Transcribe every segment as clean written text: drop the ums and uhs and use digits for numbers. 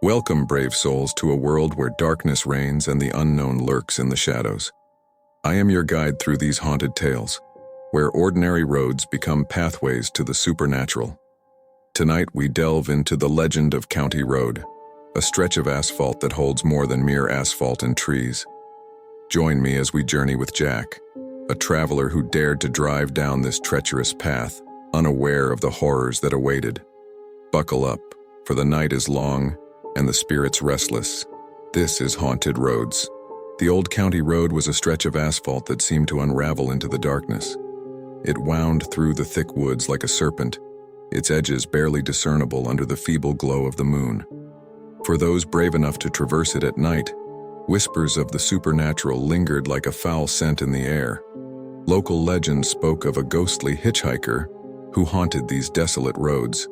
Welcome, brave souls, to a world where darkness reigns and the unknown lurks in the shadows. I am your guide through these haunted tales, where ordinary roads become pathways to the supernatural. Tonight we delve into the legend of County Road, a stretch of asphalt that holds more than mere asphalt and trees. Join me as we journey with Jack, a traveler who dared to drive down this treacherous path, unaware of the horrors that awaited. Buckle up, for the night is long and the spirits restless. This is Haunted Roads. The old county road was a stretch of asphalt that seemed to unravel into the darkness. It wound through the thick woods like a serpent, its edges barely discernible under the feeble glow of the moon. For those brave enough to traverse it at night, whispers of the supernatural lingered like a foul scent in the air. Local legends spoke of a ghostly hitchhiker who haunted these desolate roads,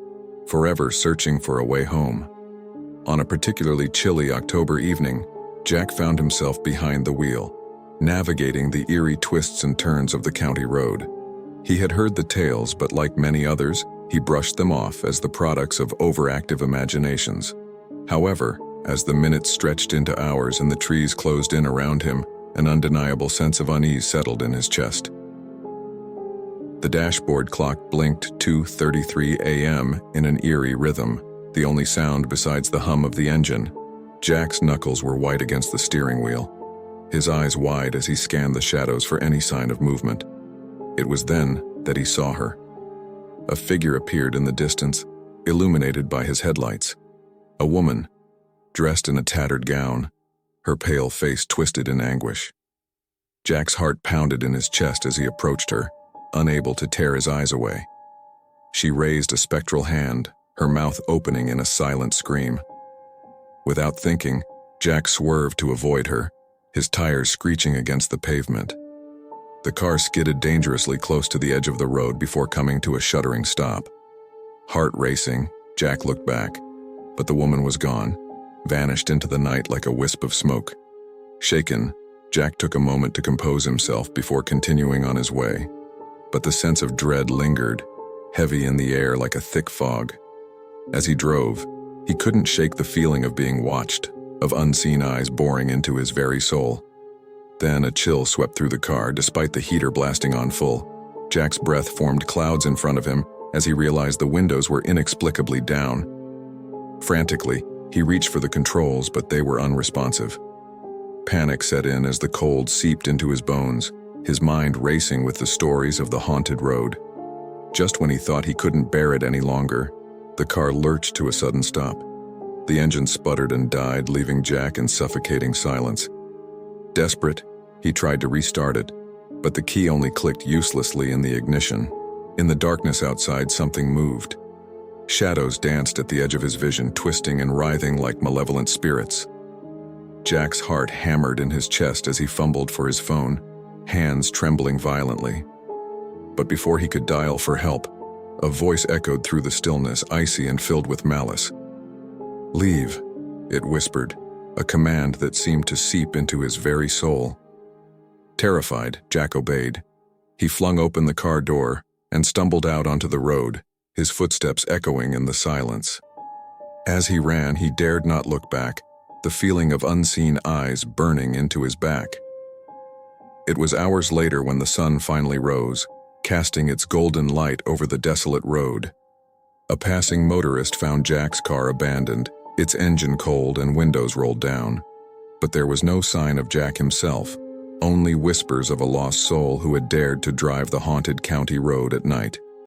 forever searching for a way home. On a particularly chilly October evening, Jack found himself behind the wheel, navigating the eerie twists and turns of the county road. He had heard the tales, but like many others, he brushed them off as the products of overactive imaginations. However, as the minutes stretched into hours and the trees closed in around him, an undeniable sense of unease settled in his chest. The dashboard clock blinked 2:33 a.m. in an eerie rhythm, the only sound besides the hum of the engine. Jack's knuckles were white against the steering wheel, his eyes wide as he scanned the shadows for any sign of movement. It was then that he saw her. A figure appeared in the distance, illuminated by his headlights. A woman, dressed in a tattered gown, her pale face twisted in anguish. Jack's heart pounded in his chest as he approached her, unable to tear his eyes away. She raised a spectral hand, her mouth opening in a silent scream. Without thinking, Jack swerved to avoid her, his tires screeching against the pavement. The car skidded dangerously close to the edge of the road before coming to a shuddering stop. Heart racing, Jack looked back, but the woman was gone, vanished into the night like a wisp of smoke. Shaken, Jack took a moment to compose himself before continuing on his way. But the sense of dread lingered, heavy in the air like a thick fog. As he drove, he couldn't shake the feeling of being watched, of unseen eyes boring into his very soul. Then a chill swept through the car, despite the heater blasting on full. Jack's breath formed clouds in front of him as he realized the windows were inexplicably down. Frantically, he reached for the controls, but they were unresponsive. Panic set in as the cold seeped into his bones, his mind racing with the stories of the haunted road. Just when he thought he couldn't bear it any longer, the car lurched to a sudden stop. The engine sputtered and died, leaving Jack in suffocating silence. Desperate, he tried to restart it, but the key only clicked uselessly in the ignition. In the darkness outside, something moved. Shadows danced at the edge of his vision, twisting and writhing like malevolent spirits. Jack's heart hammered in his chest as he fumbled for his phone, hands trembling violently. But before he could dial for help, a voice echoed through the stillness, icy and filled with malice. "Leave," it whispered, a command that seemed to seep into his very soul. Terrified, Jack obeyed. He flung open the car door and stumbled out onto the road, his footsteps echoing in the silence. As he ran, he dared not look back, the feeling of unseen eyes burning into his back. It was hours later when the sun finally rose, casting its golden light over the desolate road. A passing motorist found Jack's car abandoned, its engine cold and windows rolled down. But there was no sign of Jack himself, only whispers of a lost soul who had dared to drive the haunted county road at night.